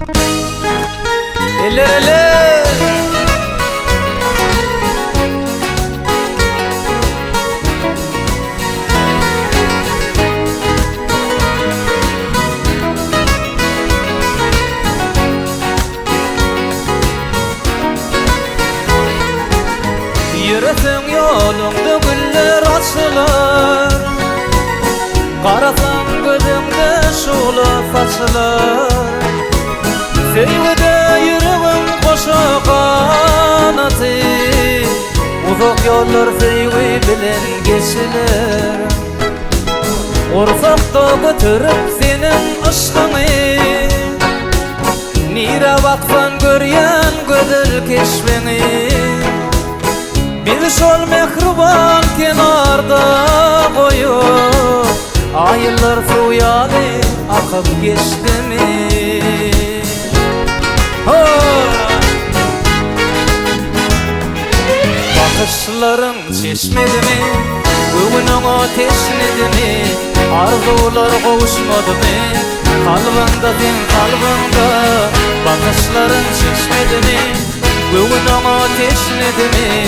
Eller yürüsün yolunda güller açılar, qarasam gözümde şulap açılar. Feyyude yüreğim koşa kanatı, uzak yollar feyyude bilen geçilir. Orsakta götürüp senin aşkını, nire baksan göryen gözel keşfini. Bir şol mehriban kenarda koyup, aylar suyalı akıp geçti mi? Bakışların çeşmedi mi? Bugünün ateşledi mi? Arzular kavuşmadı mı? Kalbında din kalbında. Bakışların çeşmedi mi? Bugünün ateşledi mi?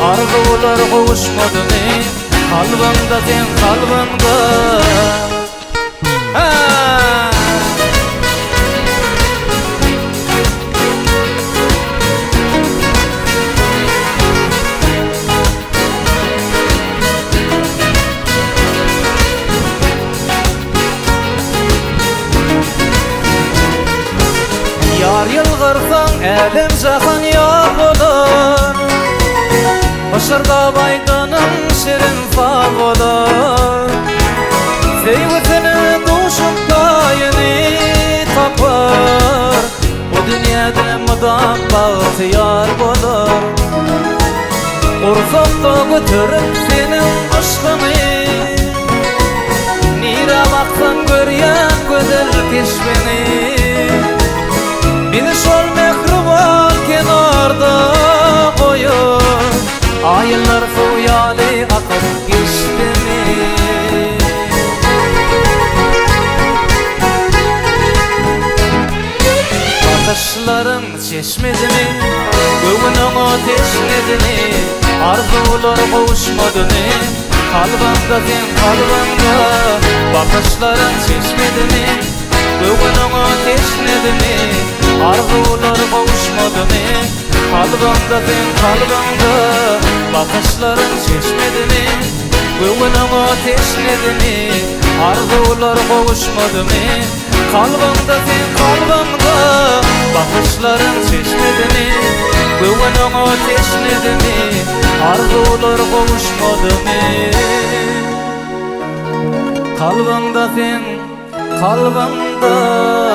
Arzular kavuşmadı mı? Kalbında din kalbında. Yar yılgırsan elim jahan yar olur, Başarda baydanın şirin fal olur. Sevgitini duşup dayını tapar, bu dünyada mıdan bahtiyar olur. Ursakta götürüp senin aşkını, nire baksan göryen gözel keşfini. Bir şol mehriban kenarda koyup, aylar suyalı akıp geçti mi? Bakışların çeşmedi mi? Bugünün ateşledi mi? Arzular kavuşmadı mı? Kalbında din kalbında. Bakışların çeşmedi mi? Bugünün ateşledi mi? Arzular kavuşmadı mı? Kalbında din kalbında. Bakışların çeşmedi mi? Bugünün ateşledi mi? Arzular kavuşmadı mı? Kalbında din kalbında. Bakışların çeşmedi mi? Bugünün ateşledi mi? Arzular kavuşmadı mı? Kalbında din kalbında.